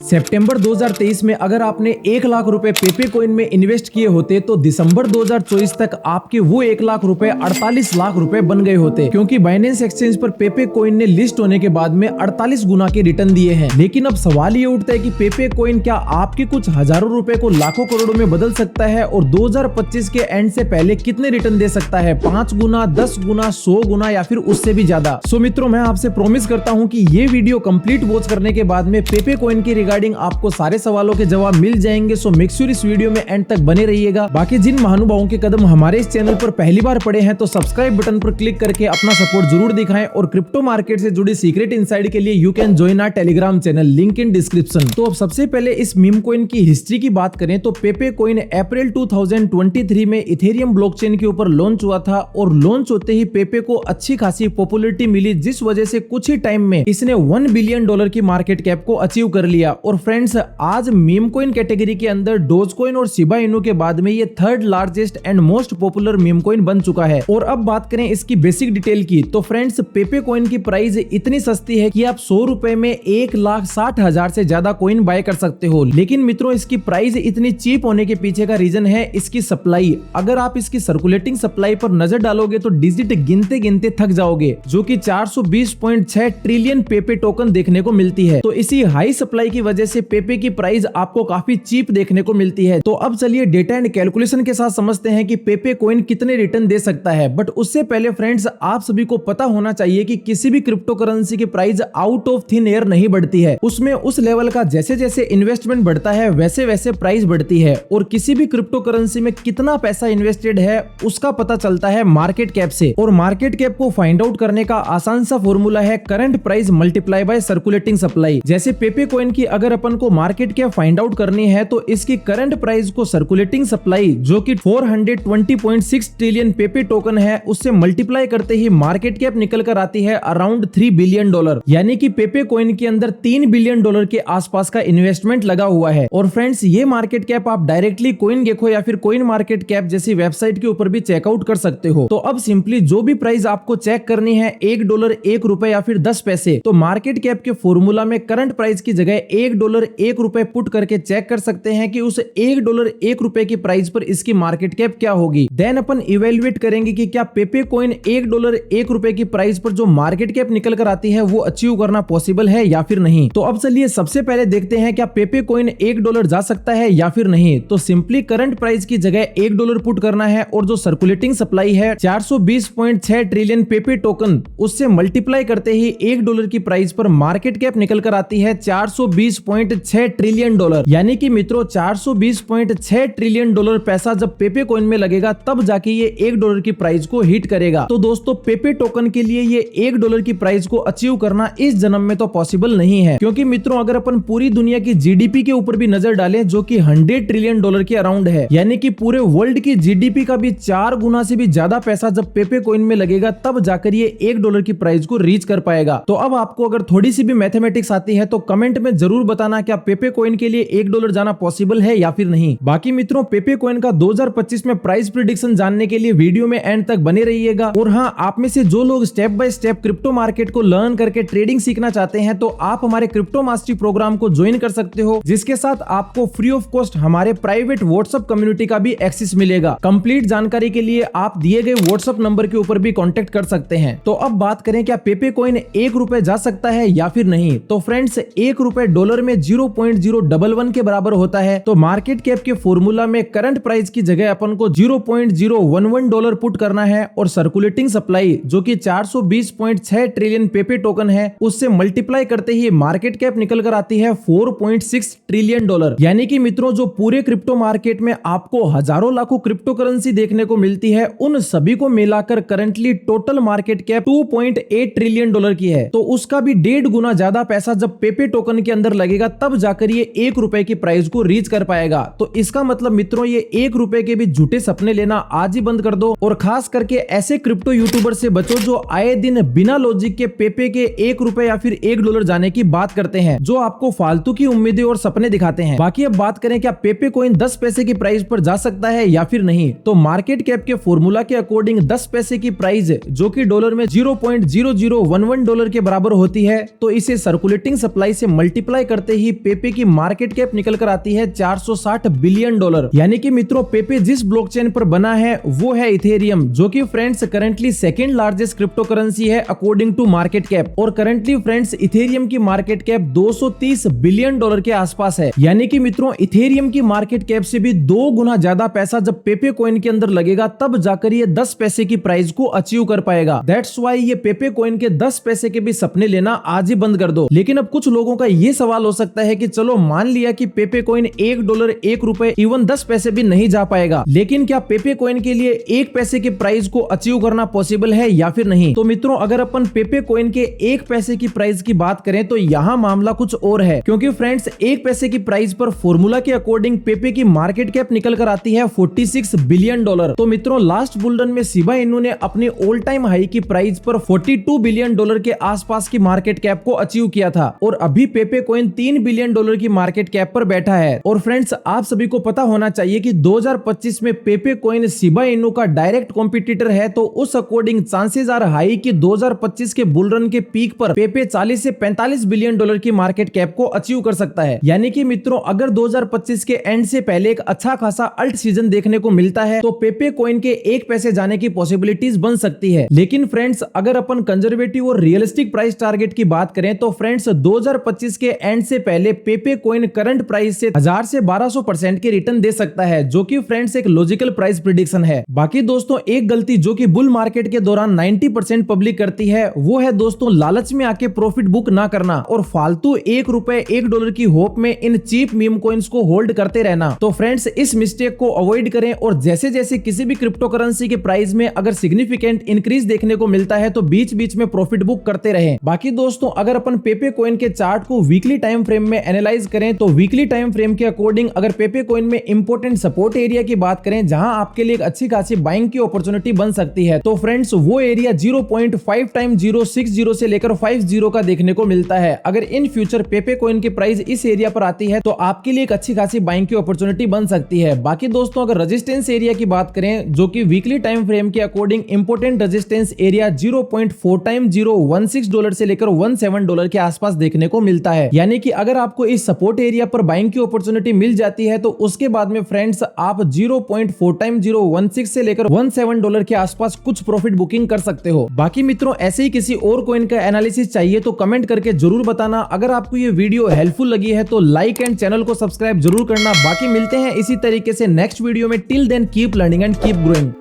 सितंबर 2023 में अगर आपने 1 लाख रुपए पेपे कॉइन में इन्वेस्ट किए होते तो दिसंबर 2024 तक आपके वो 1 लाख रुपए 48 लाख रुपए बन गए होते, क्योंकि बाइनेंस एक्सचेंज पर पेपे कॉइन ने लिस्ट होने के बाद में 48 गुना के रिटर्न दिए हैं। लेकिन अब सवाल ये उठता है कि पेपे कॉइन क्या आपके कुछ हजारों रुपए को लाखों करोड़ों में बदल सकता है और 2025 के एंड से पहले कितने रिटर्न दे सकता है? 5 गुना, 10 गुना, 100 गुना या फिर उससे भी ज्यादा। सो मित्रों, मैं आपसे प्रॉमिस करता हूँ कि ये वीडियो कंप्लीट वॉच करने के बाद में पेपे कॉइन की रिगार्डिंग आपको सारे सवालों के जवाब मिल जाएंगे। सो मेक श्योर इस वीडियो में एंड तक बने रहिएगा। बाकी जिन महानुभावों के कदम हमारे इस चैनल पर पहली बार पड़े हैं तो सब्सक्राइब बटन पर क्लिक करके अपना सपोर्ट जरूर दिखाएं और क्रिप्टो मार्केट से जुड़ी सीक्रेट इनसाइड के लिए you can join our Telegram channel, link in description. तो अब सबसे पहले इस मीम कॉइन की हिस्ट्री की बात करें तो पेपे कॉइन अप्रैल 2023 में इथेरियम ब्लॉकचेन के ऊपर लॉन्च हुआ था और लॉन्च होते ही पेपे को अच्छी खासी पॉपुलैरिटी मिली, जिस वजह से कुछ ही टाइम में इसने $1 बिलियन की मार्केट कैप को अचीव कर लिया। और फ्रेंड्स, आज मीम कॉइन कैटेगरी के अंदर डोज कॉइन और शिबा इनू के बाद में ये third largest and most popular meme coin बन चुका है। और अब बात करें इसकी बेसिक डिटेल की तो फ्रेंड्स, पेपे कॉइन की प्राइस इतनी सस्ती है कि आप 100 रुपए में 1,60,000 से ज्यादा कॉइन बाय कर सकते हो। लेकिन मित्रों, इसकी प्राइस इतनी चीप होने के पीछे का रीजन है इसकी सप्लाई। अगर आप इसकी सर्कुलेटिंग सप्लाई पर नजर डालोगे तो डिजिट गिनते गिनते थक जाओगे, जो कि 420.6 ट्रिलियन पेपे टोकन देखने को मिलती है। तो इसी हाई सप्लाई की वजह से पेपे की प्राइस आपको काफी चीप देखने को मिलती है। तो अब चलिए डेटा एंड कैलकुलेशन के साथ समझते हैं कि पेपे कॉइन कितने रिटर्न दे सकता है। बट उससे पहले फ्रेंड्स, आप सभी को पता होना चाहिए कि किसी भी क्रिप्टो करेंसी की price out of thin air नहीं बढ़ती है। उसमें उस लेवल का जैसे जैसे इन्वेस्टमेंट बढ़ता है वैसे वैसे प्राइस बढ़ती है। और किसी भी क्रिप्टो करेंसी में कितना पैसा इन्वेस्टेड है उसका पता चलता है मार्केट कैप से। और मार्केट कैप को फाइंड आउट करने का आसान सा फॉर्मूला है current price multiply by circulating supply. जैसे पेपे कॉइन की अगर अपन को मार्केट कैप फाइंड आउट करनी है तो इसकी करंट प्राइस को सर्कुलेटिंग सप्लाई, जो कि 420.6 ट्रिलियन पेपे टोकन है, उससे मल्टीप्लाई करते ही मार्केट कैप निकल कर आती है अराउंड $3 बिलियन। यानी कि पेपे कॉइन के अंदर $3 बिलियन के आसपास का इन्वेस्टमेंट लगा हुआ है। और फ्रेंड्स, ये मार्केट कैप आप डायरेक्टली कॉइन गेको या फिर कॉइन मार्केट कैप जैसी वेबसाइट के ऊपर भी चेकआउट कर सकते हो। तो अब सिंपली जो भी प्राइस आपको चेक करनी है, $1, $1 या फिर 10 पैसे, तो मार्केट कैप के फॉर्मूला में करंट प्राइस की जगह $1, $1 पुट करके चेक कर सकते हैं कि उस $1, $1 की प्राइस पर इसकी मार्केट कैप क्या होगी। देन अपन इवेल्युएट करेंगे कि क्या पेपे कॉइन $1, $1 की प्राइस पर जो मार्केट कैप निकल कर आती है वो अचीव करना पॉसिबल है या फिर नहीं। तो अब चलिए सबसे पहले देखते हैं क्या पेपे कॉइन $1 जा सकता है या फिर नहीं। तो सिंपली करंट प्राइस की जगह $1 पुट करना है और जो सर्कुलेटिंग सप्लाई है 420.6 ट्रिलियन पेपे टोकन, उससे मल्टीप्लाई करते ही $1 की प्राइस पर मार्केट कैप निकल कर आती है $420.6 ट्रिलियन। यानी कि मित्रों, $420.6 ट्रिलियन पैसा जब पेपे कॉइन में लगेगा तब जाके ये $1 की प्राइस को हिट करेगा। तो दोस्तों, पेपे टोकन के लिए ये $1 की प्राइस को अचीव करना इस जन्म में तो पॉसिबल नहीं है, क्योंकि मित्रों अगर अपन पूरी दुनिया की जीडीपी के ऊपर भी नजर डालें, जो कि $100 ट्रिलियन के अराउंड है, यानी कि पूरे वर्ल्ड की जीडीपी का भी 4 गुना से भी ज्यादा पैसा जब पेपे कॉइन में लगेगा तब जाकर ये $1 की प्राइस को रीच कर पाएगा। तो अब आपको अगर थोड़ी सी भी मैथमेटिक्स आती है तो कमेंट में जरूर बताना क्या पेपे कॉइन के लिए $1 जाना पॉसिबल है या फिर नहीं। बाकी मित्रों, पेपे कॉइन का 2025 में प्राइस प्रेडिक्शन जानने के लिए वीडियो में एंड तक बने रहिएगा। और हाँ, आप में से जो लोग step by step crypto market को लर्न करके ट्रेडिंग सीखना चाहते हैं तो आप हमारे क्रिप्टो मास्टरी प्रोग्राम को ज्वाइन कर सकते हो, जिसके साथ आपको फ्री ऑफ कॉस्ट हमारे प्राइवेट व्हाट्सएप कम्युनिटी का भी एक्सेस मिलेगा। कंप्लीट जानकारी के लिए आप दिए गए व्हाट्सएप नंबर के ऊपर भी कॉन्टेक्ट कर सकते हैं। तो अब बात करें क्या पेपे कॉइन $1 जा सकता है या फिर नहीं। तो फ्रेंड्स, $1 डॉलर में 0.011 के बराबर होता है। तो मार्केट कैप के फॉर्मूला में करंट प्राइस की जगह अपन को $0.011 पुट करना है और सर्कुलेटिंग सप्लाई, जो कि 420.6 ट्रिलियन पेपे टोकन है, उससे मल्टीप्लाई करते ही मार्केट कैप निकल कर आती है $4.6 ट्रिलियन। यानी कि मित्रों, जो पूरे क्रिप्टो मार्केट में आपको हजारों लाखों क्रिप्टो करेंसी देखने को मिलती है, उन सभी को मिलाकर currently total market cap $2.8 trillion की है। तो उसका भी 1.5 गुना ज्यादा पैसा जब पेपे टोकन के अंदर लगेगा तब जाकर ये $1 की प्राइस को रीच कर पाएगा। तो इसका मतलब मित्रों, ये $1 के भी झूठे सपने लेना आज ही बंद कर दो और खास करके ऐसे क्रिप्टो यूट्यूबर से बचो जो आए दिन बिना लॉजिक के पेपे के $1 या फिर $1 जाने की बात करते हैं, जो आपको फालतू की उम्मीदें और सपने दिखाते हैं। बाकी अब बात करें क्या पेपे कॉइन 10 पैसे की प्राइस पर जा सकता है या फिर नहीं। तो मार्केट कैप के फॉर्मूला के अकॉर्डिंग 10 पैसे की प्राइस, जो कि डॉलर में $0.0011 के बराबर होती है, तो इसे सर्कुलेटिंग सप्लाई से मल्टीप्लाई कर करते ही पेपे की मार्केट कैप निकल कर आती है $460 बिलियन। यानी कि मित्रों पेपे जिस ब्लॉकचेन पर बना है वो है इथेरियम, जो कि friends currently second largest crypto currency है अकॉर्डिंग टू मार्केट कैप। और करंटली फ्रेंड्स इथेरियम की मार्केट कैप $230 बिलियन के आसपास है। यानी कि मित्रों इथेरियम की मार्केट कैप से भी 2 गुना ज्यादा पैसा जब पेपे कॉइन के अंदर लगेगा तब जाकर ये 10 पैसे की प्राइस को अचीव कर पाएगा। दैट्स व्हाई ये पेपे कॉइन के 10 पैसे के भी सपने लेना आज ही बंद कर दो। लेकिन अब कुछ लोगों का ये सवाल हो सकता है कि चलो मान लिया कि पेपे कॉइन $1, ₹1 इवन 10 पैसे भी नहीं जा पाएगा, लेकिन क्या पेपे कॉइन के लिए 1 पैसे की प्राइस को अचीव करना पॉसिबल है या फिर नहीं? तो मित्रों अगर अपन पेपे कॉइन के 1 पैसे की प्राइस की बात करें तो यहाँ मामला कुछ और है, क्योंकि फ्रेंड्स 1 पैसे की प्राइस पर फॉर्मूला के अकॉर्डिंग पेपे की मार्केट कैप निकल कर आती है $46 बिलियन। तो मित्रों लास्ट बुल रन में शिबा इनू ने अपने ऑल टाइम हाई की प्राइस पर $42 बिलियन के आसपास की मार्केट कैप को अचीव किया था और अभी पेपे कॉइन $3 बिलियन की मार्केट कैप पर बैठा है। और फ्रेंड्स आप सभी को पता होना चाहिए कि 2025 में पेपे कॉइन शिबा इनू का डायरेक्ट कॉम्पिटिटर है, तो उस अकॉर्डिंग चांसेस आर हाई कि 2025 के बुल रन के पीक पर पेपे 40 से $45 बिलियन की मार्केट कैप को अचीव कर सकता है। यानी कि मित्रों अगर 2025 के एंड से पहले एक अच्छा खासा अल्ट सीजन देखने को मिलता है तो पेपे कॉइन के 1 पैसे जाने की पॉसिबिलिटीज बन सकती है। लेकिन फ्रेंड्स अगर अपन कंजर्वेटिव और रियलिस्टिक प्राइस टारगेट की बात करें तो फ्रेंड्स 2025 के एंड से पहले पेपे कॉइन करंट प्राइस से 1000 से 1200% के रिटर्न दे सकता है, जो कि फ्रेंड्स एक लॉजिकल प्राइस प्रेडिक्शन है। बाकी दोस्तों एक गलती जो कि बुल मार्केट के दौरान 90% पब्लिक करती है वो है दोस्तों लालच में आके प्रॉफिट बुक ना करना और फालतू ₹1, $1 की होप में इन चीप मीम कॉइन्स को होल्ड करते रहना। तो फ्रेंड्स इस मिस्टेक को अवॉइड करें और जैसे जैसे किसी भी क्रिप्टो करेंसी के प्राइस में अगर सिग्निफिकेंट इंक्रीज देखने को मिलता है तो बीच बीच में प्रॉफिट बुक करते रहें। बाकी दोस्तों अगर अपन पेपे कॉइन के चार्ट को वीकली टाइम फ्रेम में एनालाइज करें तो वीकली टाइम फ्रेम के अकॉर्डिंग अगर पेपे कॉइन में इंपॉर्टेंट सपोर्ट एरिया की बात करें जहां आपके लिए एक अच्छी खासी बाइंग की अपॉर्चुनिटी बन सकती है, तो फ्रेंड्स वो एरिया 0.5 टाइम 060 से लेकर 50 का देखने को मिलता है। अगर इन फ्यूचर पेपे कॉइन की प्राइस इस एरिया पर आती है तो आपके लिए एक अच्छी खासी बाइंग की अपॉर्चुनिटी बन सकती है। बाकी दोस्तों अगर रेजिस्टेंस एरिया की बात करें जो कि वीकली टाइम फ्रेम के according important resistance area 0.4 time $016 से लेकर $17 के आसपास देखने को मिलता है। यानी कि अगर आपको इस सपोर्ट एरिया पर बाइंग की अपॉर्चुनिटी मिल जाती है तो उसके बाद में फ्रेंड्स आप 0.4 टाइम $016 से लेकर $17 के आसपास कुछ प्रॉफिट बुकिंग कर सकते हो। बाकी मित्रों ऐसे ही किसी और कॉइन का एनालिसिस चाहिए तो कमेंट करके जरूर बताना। अगर आपको ये वीडियो हेल्पफुल लगी है तो लाइक एंड चैनल को सब्सक्राइब जरूर करना। बाकी मिलते हैं इसी तरीके से नेक्स्ट वीडियो में। Till then keep learning and keep growing.